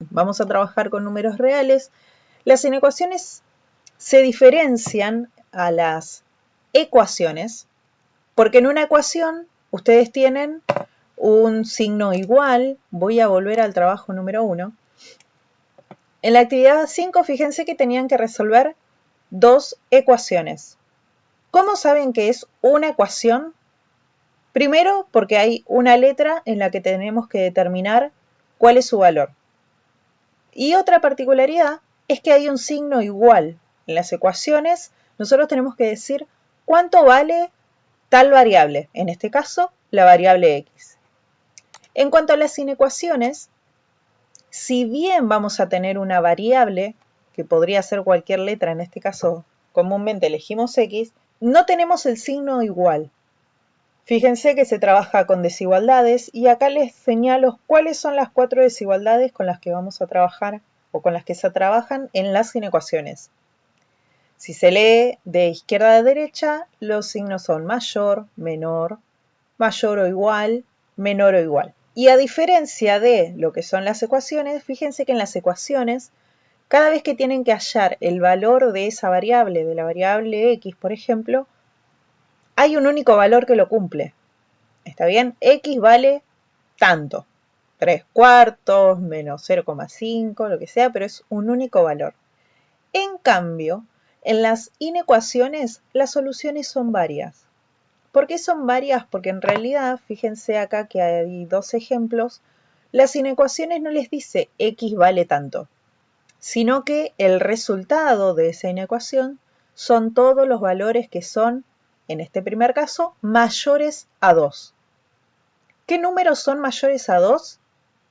Vamos a trabajar con números reales. Las inecuaciones se diferencian a las ecuaciones porque en una ecuación ustedes tienen un signo igual. Voy a volver al trabajo número 1. En la actividad 5, fíjense que tenían que resolver dos ecuaciones. ¿Cómo saben que es una ecuación? Primero, porque hay una letra en la que tenemos que determinar cuál es su valor. Y otra particularidad es que hay un signo igual. En las ecuaciones nosotros tenemos que decir cuánto vale tal variable, en este caso la variable x. En cuanto a las inecuaciones, si bien vamos a tener una variable, que podría ser cualquier letra, en este caso comúnmente elegimos x, no tenemos el signo igual. Fíjense que se trabaja con desigualdades y acá les señalo cuáles son las 4 desigualdades con las que vamos a trabajar o con las que se trabajan en las inecuaciones. Si se lee de izquierda a derecha, los signos son mayor, menor, mayor o igual, menor o igual. Y a diferencia de lo que son las ecuaciones, fíjense que en las ecuaciones, cada vez que tienen que hallar el valor de esa variable, de la variable x, por ejemplo, hay un único valor que lo cumple. ¿Está bien? X vale tanto. 3/4, menos 0,5, lo que sea, pero es un único valor. En cambio, en las inecuaciones, las soluciones son varias. ¿Por qué son varias? Porque en realidad, fíjense acá que hay dos ejemplos, las inecuaciones no les dice x vale tanto, sino que el resultado de esa inecuación son todos los valores que son, en este primer caso, mayores a 2. ¿Qué números son mayores a 2?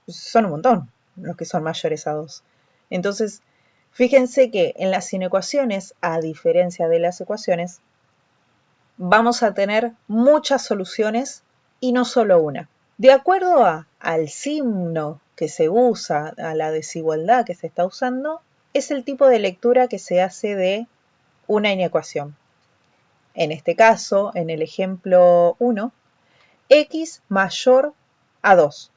Son un montón los que son mayores a 2. Entonces, fíjense que en las inecuaciones, a diferencia de las ecuaciones, vamos a tener muchas soluciones y no solo una. De acuerdo al signo que se usa, a la desigualdad que se está usando, es el tipo de lectura que se hace de una inecuación. En este caso, en el ejemplo 1, x mayor a 2.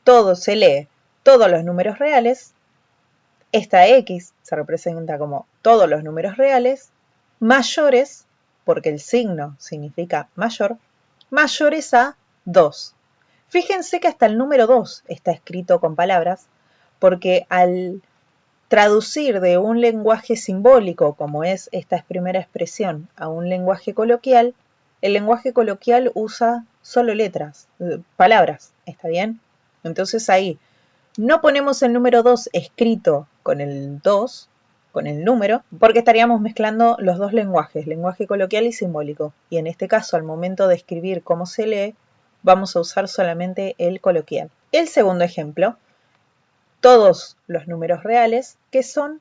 Todo se lee, todos los números reales. Esta x se representa como todos los números reales, mayores, porque el signo significa mayor, mayores a 2. Fíjense que hasta el número 2 está escrito con palabras, porque al traducir de un lenguaje simbólico, como es esta primera expresión, a un lenguaje coloquial, el lenguaje coloquial usa solo letras, palabras, ¿está bien? Entonces ahí no ponemos el número 2 escrito con el 2, con el número, porque estaríamos mezclando los dos lenguajes, lenguaje coloquial y simbólico. Y en este caso, al momento de escribir cómo se lee, vamos a usar solamente el coloquial. El segundo ejemplo, todos los números reales que son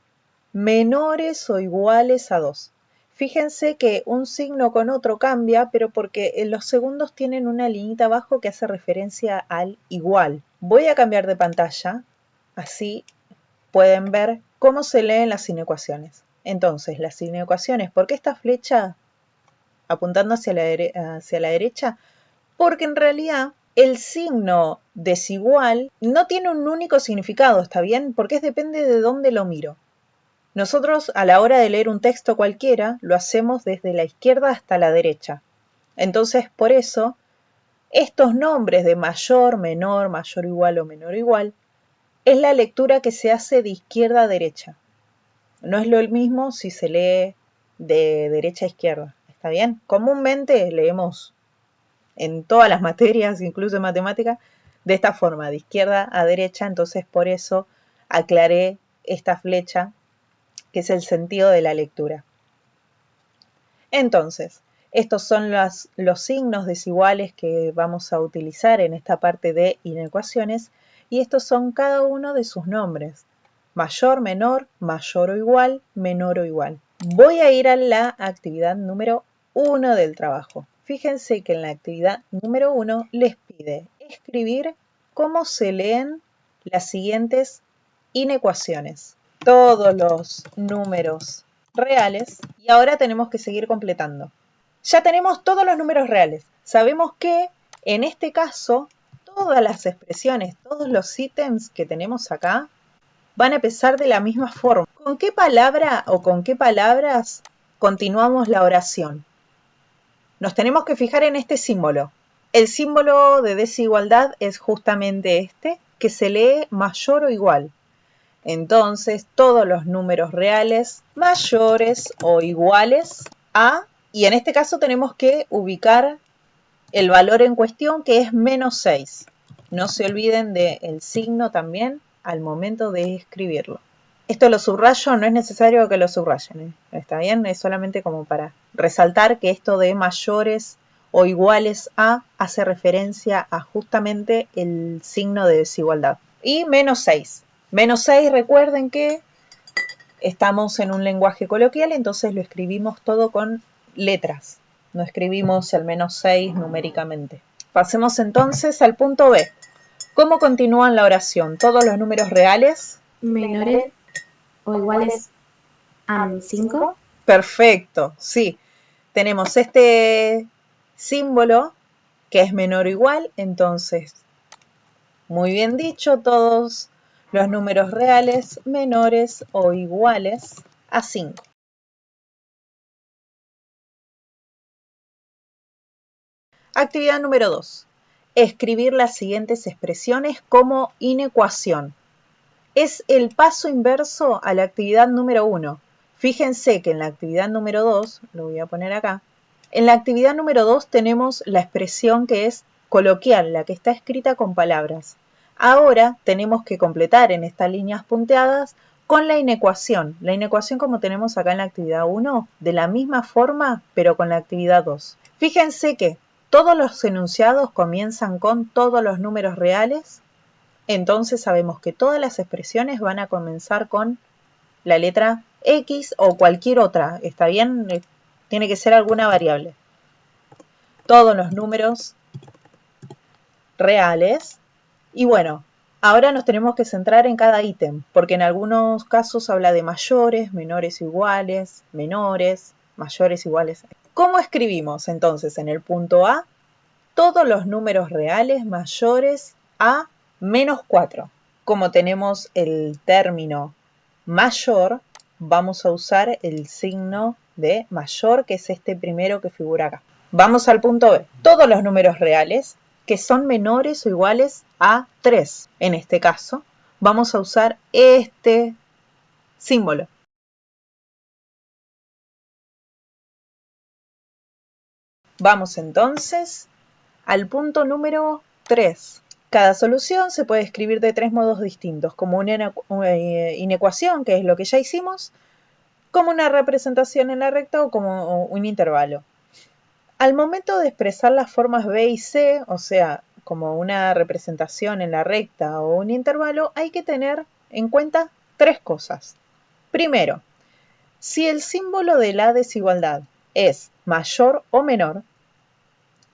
menores o iguales a 2. Fíjense que un signo con otro cambia, pero porque los segundos tienen una liñita abajo que hace referencia al igual. Voy a cambiar de pantalla, así pueden ver cómo se leen las inecuaciones. Entonces, las inecuaciones, ¿por qué esta flecha apuntando hacia la derecha? Porque en realidad el signo desigual no tiene un único significado, ¿está bien? Porque depende de dónde lo miro. Nosotros a la hora de leer un texto cualquiera lo hacemos desde la izquierda hasta la derecha. Entonces, por eso, estos nombres de mayor, menor, mayor igual o menor igual, es la lectura que se hace de izquierda a derecha. No es lo mismo si se lee de derecha a izquierda, ¿está bien? Comúnmente leemos en todas las materias, incluso en matemática, de esta forma, de izquierda a derecha, entonces por eso aclaré esta flecha, que es el sentido de la lectura. Entonces, estos son los signos desiguales que vamos a utilizar en esta parte de inecuaciones y estos son cada uno de sus nombres. Mayor, menor, mayor o igual, menor o igual. Voy a ir a la actividad número 1 del trabajo. Fíjense que en la actividad número 1 les pide escribir cómo se leen las siguientes inecuaciones. Todos los números reales y ahora tenemos que seguir completando. Ya tenemos todos los números reales. Sabemos que en este caso todas las expresiones, todos los ítems que tenemos acá van a empezar de la misma forma. ¿Con qué palabra o con qué palabras continuamos la oración? Nos tenemos que fijar en este símbolo. El símbolo de desigualdad es justamente este, que se lee mayor o igual. Entonces, todos los números reales mayores o iguales a, y en este caso tenemos que ubicar el valor en cuestión, que es menos 6. No se olviden del signo también al momento de escribirlo. Esto lo subrayo, no es necesario que lo subrayen, ¿está bien? Es solamente como para resaltar que esto de mayores o iguales a hace referencia a justamente el signo de desigualdad. Y menos 6. Menos 6, recuerden que estamos en un lenguaje coloquial, entonces lo escribimos todo con letras. No escribimos el menos 6 numéricamente. Pasemos entonces al punto B. ¿Cómo continúan la oración? Todos los números reales menores o iguales a 5. Perfecto, sí. Tenemos este símbolo que es menor o igual, entonces, muy bien dicho, todos los números reales menores o iguales a 5. Actividad número 2. Escribir las siguientes expresiones como inecuación. Es el paso inverso a la actividad número 1. Fíjense que en la actividad número 2, lo voy a poner acá, en la actividad número 2 tenemos la expresión que es coloquial, la que está escrita con palabras. Ahora tenemos que completar en estas líneas punteadas con la inecuación. La inecuación como tenemos acá en la actividad 1, de la misma forma, pero con la actividad 2. Fíjense que todos los enunciados comienzan con todos los números reales, entonces sabemos que todas las expresiones van a comenzar con la letra X o cualquier otra, ¿está bien? Tiene que ser alguna variable. Todos los números reales. Y bueno, ahora nos tenemos que centrar en cada ítem, porque en algunos casos habla de mayores, menores iguales, menores, mayores iguales. ¿Cómo escribimos entonces en el punto A? Todos los números reales mayores a menos 4. Como tenemos el término mayor, vamos a usar el signo de mayor, que es este primero que figura acá. Vamos al punto B. Todos los números reales que son menores o iguales a 3. En este caso, vamos a usar este símbolo. Vamos entonces al punto número 3. Cada solución se puede escribir de 3 modos distintos, como una inecuación, que es lo que ya hicimos, como una representación en la recta o como un intervalo. Al momento de expresar las formas B y C, o sea, como una representación en la recta o un intervalo, hay que tener en cuenta 3 cosas. Primero, si el símbolo de la desigualdad es mayor o menor,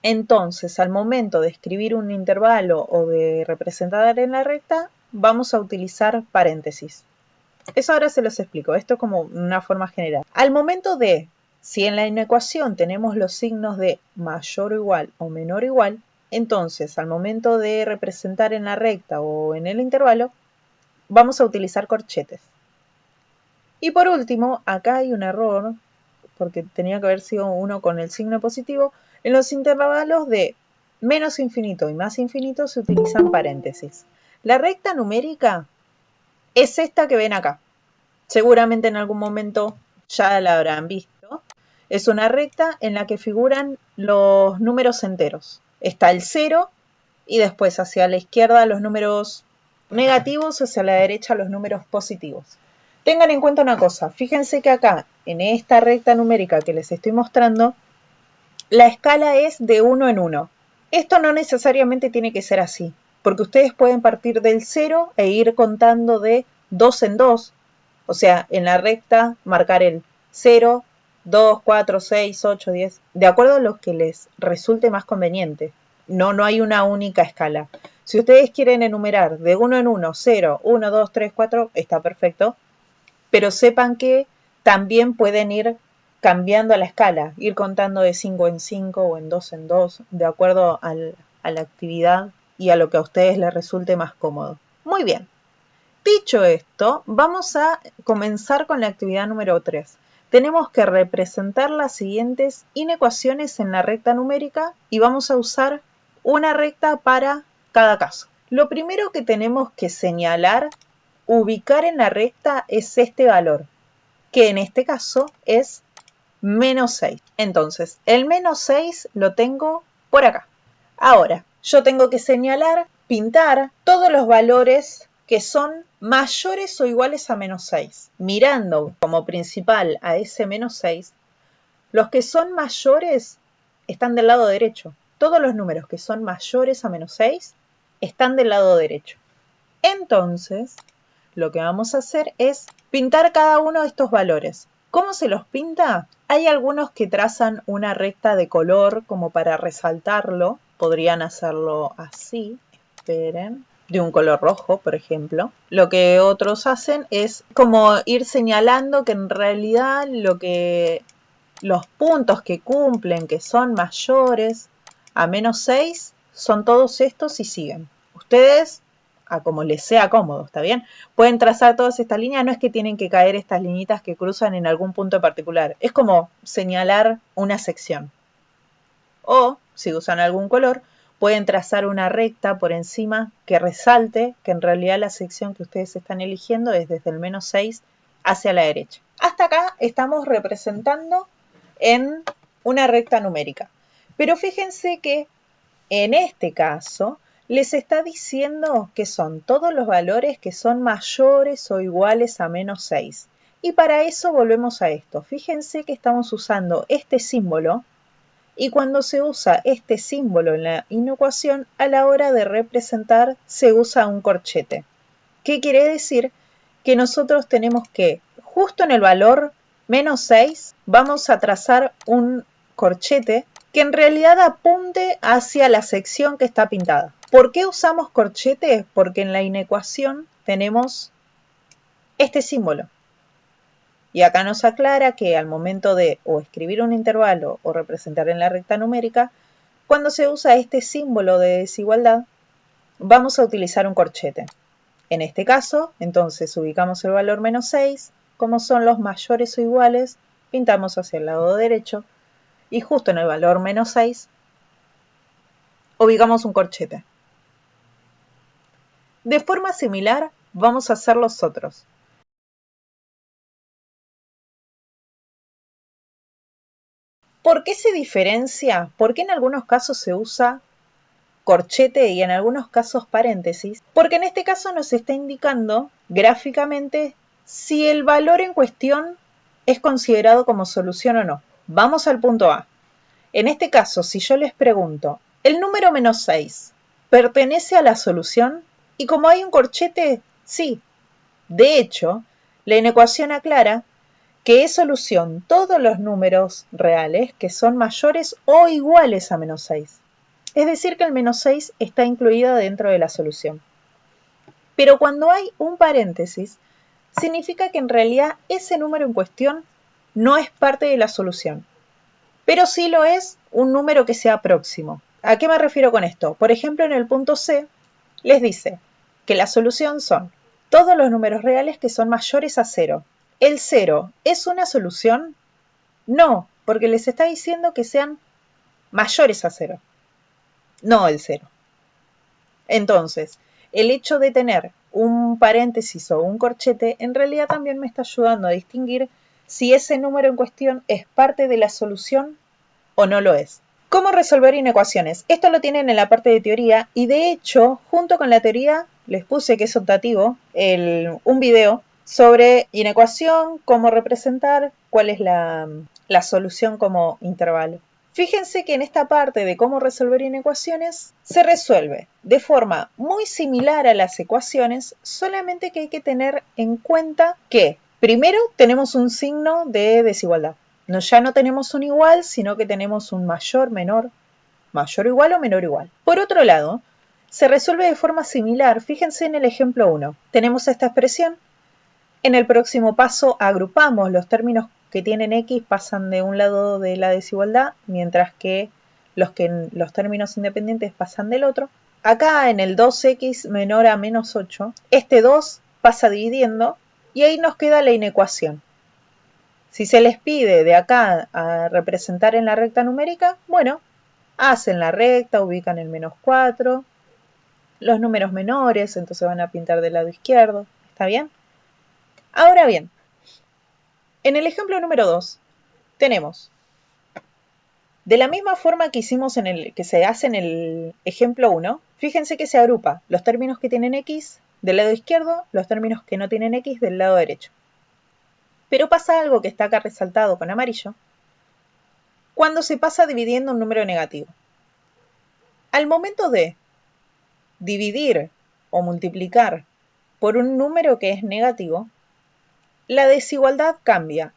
entonces al momento de escribir un intervalo o de representar en la recta, vamos a utilizar paréntesis. Eso ahora se los explico, esto es como una forma general. Al momento de, si en la inecuación tenemos los signos de mayor o igual o menor o igual, entonces al momento de representar en la recta o en el intervalo, vamos a utilizar corchetes. Y por último, acá hay un error, porque tenía que haber sido uno con el signo positivo. En los intervalos de menos infinito y más infinito se utilizan paréntesis. La recta numérica es esta que ven acá. Seguramente en algún momento ya la habrán visto. Es una recta en la que figuran los números enteros. Está el 0 y después hacia la izquierda los números negativos, hacia la derecha los números positivos. Tengan en cuenta una cosa, fíjense que acá en esta recta numérica que les estoy mostrando, la escala es de 1 en 1. Esto no necesariamente tiene que ser así, porque ustedes pueden partir del 0 e ir contando de 2 en 2. O sea, en la recta marcar el 0, 2, 4, 6, 8, 10, de acuerdo a lo que les resulte más conveniente. No hay una única escala. Si ustedes quieren enumerar de 1 en 1, 0, 1, 2, 3, 4, está perfecto. Pero sepan que también pueden ir cambiando la escala, ir contando de 5 en 5 o en 2 en 2, de acuerdo a la actividad y a lo que a ustedes les resulte más cómodo. Muy bien. Dicho esto, vamos a comenzar con la actividad número 3. Tenemos que representar las siguientes inecuaciones en la recta numérica y vamos a usar una recta para cada caso. Lo primero que tenemos que señalar, ubicar en la recta es este valor, que en este caso es menos 6. Entonces, el menos 6 lo tengo por acá. Ahora, yo tengo que señalar, pintar todos los valores que son mayores o iguales a menos 6. Mirando como principal a ese menos 6, los que son mayores están del lado derecho. Todos los números que son mayores a menos 6 están del lado derecho. Entonces, lo que vamos a hacer es pintar cada uno de estos valores. ¿Cómo se los pinta? Hay algunos que trazan una recta de color como para resaltarlo. Podrían hacerlo así. Esperen. De un color rojo, por ejemplo. Lo que otros hacen es como ir señalando que en realidad los puntos que cumplen, que son mayores a menos 6, son todos estos y siguen. Ustedes, a como les sea cómodo, ¿está bien? Pueden trazar todas estas líneas, no es que tienen que caer estas liñitas que cruzan en algún punto en particular. Es como señalar una sección. O, si usan algún color, pueden trazar una recta por encima que resalte que en realidad la sección que ustedes están eligiendo es desde el menos 6 hacia la derecha. Hasta acá estamos representando en una recta numérica. Pero fíjense que en este caso les está diciendo que son todos los valores que son mayores o iguales a menos 6. Y para eso volvemos a esto. Fíjense que estamos usando este símbolo y cuando se usa este símbolo en la inecuación, a la hora de representar se usa un corchete. ¿Qué quiere decir? Que nosotros tenemos que, justo en el valor menos 6, vamos a trazar un corchete que en realidad apunte hacia la sección que está pintada. ¿Por qué usamos corchete? Porque en la inecuación tenemos este símbolo. Y acá nos aclara que al momento de o escribir un intervalo o representar en la recta numérica, cuando se usa este símbolo de desigualdad, vamos a utilizar un corchete. En este caso, entonces ubicamos el valor menos 6, como son los mayores o iguales, pintamos hacia el lado derecho y justo en el valor menos 6 ubicamos un corchete. De forma similar vamos a hacer los otros. ¿Por qué se diferencia? ¿Por qué en algunos casos se usa corchete y en algunos casos paréntesis? Porque en este caso nos está indicando gráficamente si el valor en cuestión es considerado como solución o no. Vamos al punto A. En este caso, si yo les pregunto, ¿el número menos 6 pertenece a la solución? Y como hay un corchete, sí. De hecho, la inecuación aclara que es solución todos los números reales que son mayores o iguales a menos 6. Es decir, que el menos 6 está incluido dentro de la solución. Pero cuando hay un paréntesis, significa que en realidad ese número en cuestión no es parte de la solución. Pero sí lo es un número que sea próximo. ¿A qué me refiero con esto? Por ejemplo, en el punto C les dice que la solución son todos los números reales que son mayores a 0. ¿El 0 es una solución? No, porque les está diciendo que sean mayores a 0, no el 0. Entonces, el hecho de tener un paréntesis o un corchete en realidad también me está ayudando a distinguir si ese número en cuestión es parte de la solución o no lo es. ¿Cómo resolver inecuaciones? Esto lo tienen en la parte de teoría y de hecho, junto con la teoría, les puse que es optativo un video sobre inecuación, cómo representar, cuál es la solución como intervalo. Fíjense que en esta parte de cómo resolver inecuaciones se resuelve de forma muy similar a las ecuaciones, solamente que hay que tener en cuenta que primero tenemos un signo de desigualdad. Ya no tenemos un igual, sino que tenemos un mayor, menor, mayor igual o menor igual. Por otro lado, se resuelve de forma similar. Fíjense en el ejemplo 1. Tenemos esta expresión. En el próximo paso agrupamos los términos que tienen X, pasan de un lado de la desigualdad, mientras que los términos independientes pasan del otro. Acá en el 2X menor a menos 8, este 2 pasa dividiendo y ahí nos queda la inecuación. Si se les pide de acá a representar en la recta numérica, bueno, hacen la recta, ubican el -4, los números menores, entonces van a pintar del lado izquierdo, ¿está bien? Ahora bien, en el ejemplo número 2 tenemos, de la misma forma que hicimos que se hace en el ejemplo 1, fíjense que se agrupa los términos que tienen x del lado izquierdo, los términos que no tienen x del lado derecho. Pero pasa algo que está acá resaltado con amarillo, cuando se pasa dividiendo un número negativo. Al momento de dividir o multiplicar por un número que es negativo, la desigualdad cambia.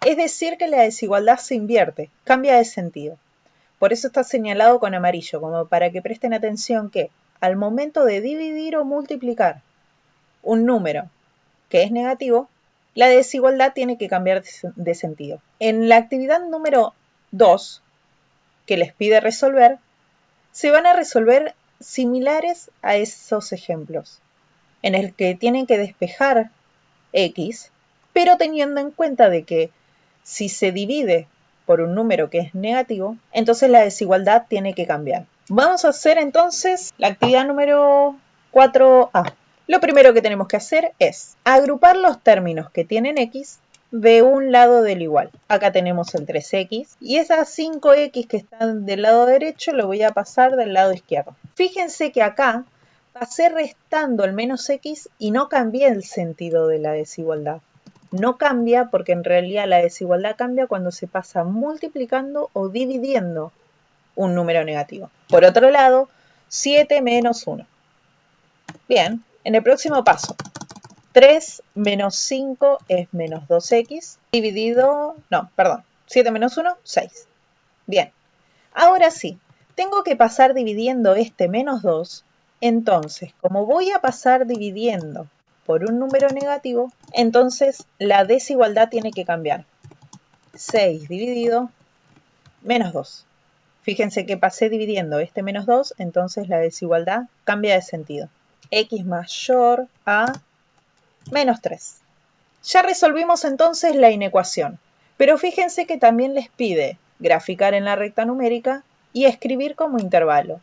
Es decir, que la desigualdad se invierte, cambia de sentido. Por eso está señalado con amarillo, como para que presten atención que al momento de dividir o multiplicar un número que es negativo, la desigualdad tiene que cambiar de sentido. En la actividad número 2, que les pide resolver, se van a resolver similares a esos ejemplos, en el que tienen que despejar x, pero teniendo en cuenta de que si se divide por un número que es negativo, entonces la desigualdad tiene que cambiar. Vamos a hacer entonces la actividad número 4a. Lo primero que tenemos que hacer es agrupar los términos que tienen x de un lado del igual. Acá tenemos el 3x y esas 5x que están del lado derecho lo voy a pasar del lado izquierdo. Fíjense que acá pasé restando el -x y no cambié el sentido de la desigualdad. No cambia porque en realidad la desigualdad cambia cuando se pasa multiplicando o dividiendo un número negativo. Por otro lado, 7 menos 1. Bien, en el próximo paso, 3 menos 5 es menos 2x, dividido, no, perdón, 7 menos 1, 6. Bien, ahora sí, tengo que pasar dividiendo este menos 2, entonces, como voy a pasar dividiendo por un número negativo, entonces la desigualdad tiene que cambiar. 6 dividido menos 2. Fíjense que pasé dividiendo este menos 2, entonces la desigualdad cambia de sentido. X mayor a menos 3. Ya resolvimos entonces la inecuación, pero fíjense que también les pide graficar en la recta numérica y escribir como intervalo.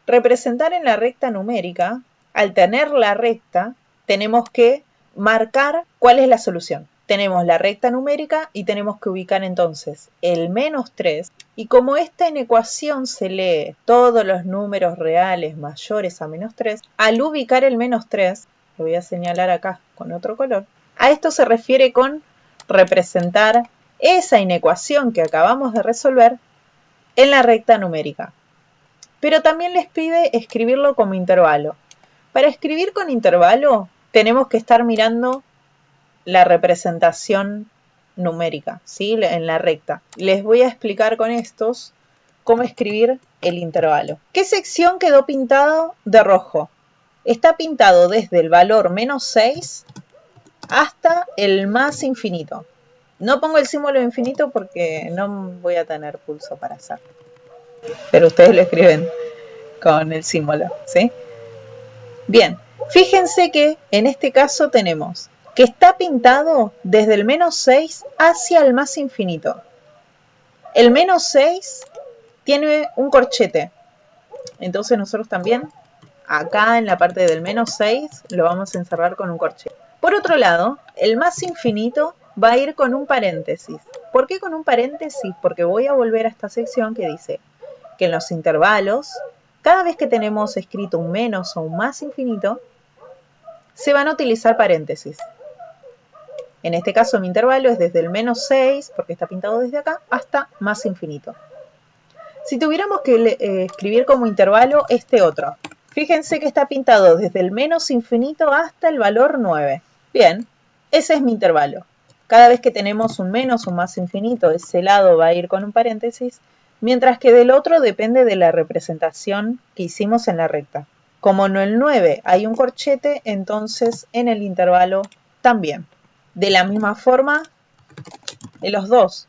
Representar en la recta numérica, al tener la recta, tenemos que marcar cuál es la solución. Tenemos la recta numérica y tenemos que ubicar entonces el menos 3. Y como esta inecuación se lee todos los números reales mayores a menos 3, al ubicar el menos 3, lo voy a señalar acá con otro color, a esto se refiere con representar esa inecuación que acabamos de resolver en la recta numérica. Pero también les pide escribirlo como intervalo. Para escribir con intervalo tenemos que estar mirando la representación numérica, ¿sí? En la recta. Les voy a explicar con estos cómo escribir el intervalo. ¿Qué sección quedó pintado de rojo? Está pintado desde el valor menos 6 hasta el más infinito. No pongo el símbolo infinito porque no voy a tener pulso para hacerlo. Pero ustedes lo escriben con el símbolo, ¿sí? Bien, fíjense que en este caso tenemos que está pintado desde el menos 6 hacia el más infinito. El menos 6 tiene un corchete, entonces nosotros también acá en la parte del menos 6 lo vamos a encerrar con un corchete. Por otro lado, el más infinito va a ir con un paréntesis. ¿Por qué con un paréntesis? Porque voy a volver a esta sección que dice que en los intervalos, cada vez que tenemos escrito un menos o un más infinito, se van a utilizar paréntesis. En este caso mi intervalo es desde el menos 6, porque está pintado desde acá, hasta más infinito. Si tuviéramos que escribir como intervalo este otro, fíjense que está pintado desde el menos infinito hasta el valor 9. Bien, ese es mi intervalo. Cada vez que tenemos un menos o un más infinito, ese lado va a ir con un paréntesis, mientras que del otro depende de la representación que hicimos en la recta. Como en el 9 hay un corchete, entonces en el intervalo también. De la misma forma, en los dos.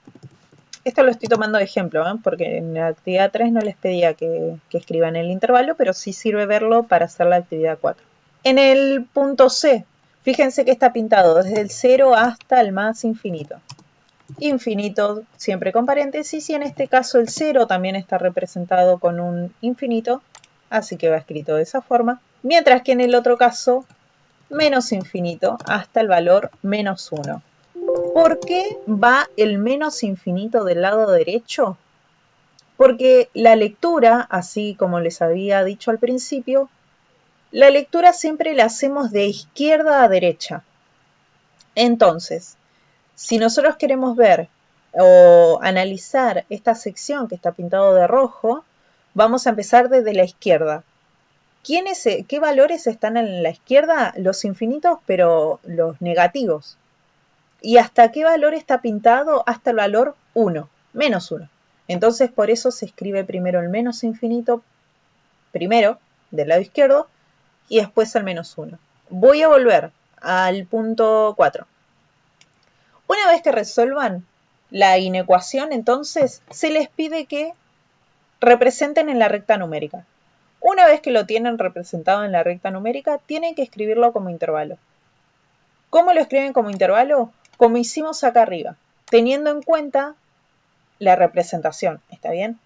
Esto lo estoy tomando de ejemplo, porque en la actividad 3 no les pedía que escriban el intervalo, pero sí sirve verlo para hacer la actividad 4. En el punto C, Fíjense que está pintado desde el 0 hasta el más infinito. Infinito siempre con paréntesis y en este caso el 0 también está representado con un infinito, así que va escrito de esa forma. Mientras que en el otro caso, menos infinito hasta el valor menos 1. ¿Por qué va el menos infinito del lado derecho? Porque la lectura, así como les había dicho al principio, la lectura siempre la hacemos de izquierda a derecha. Entonces, si nosotros queremos ver o analizar esta sección que está pintado de rojo, vamos a empezar desde la izquierda. ¿Qué valores están en la izquierda? Los infinitos, pero los negativos. ¿Y hasta qué valor está pintado? Hasta el valor 1, menos 1. Entonces, por eso se escribe primero el menos infinito, primero, del lado izquierdo, y después el menos 1. Voy a volver al punto 4. Una vez que resuelvan la inecuación, entonces, se les pide que representen en la recta numérica. Una vez que lo tienen representado en la recta numérica, tienen que escribirlo como intervalo. ¿Cómo lo escriben como intervalo? Como hicimos acá arriba, teniendo en cuenta la representación, ¿está bien?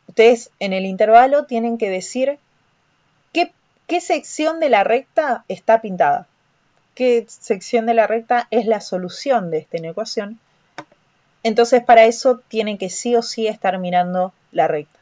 Ustedes en el intervalo tienen que decir qué sección de la recta está pintada, qué sección de la recta es la solución de esta inecuación. Entonces para eso tienen que sí o sí estar mirando la recta.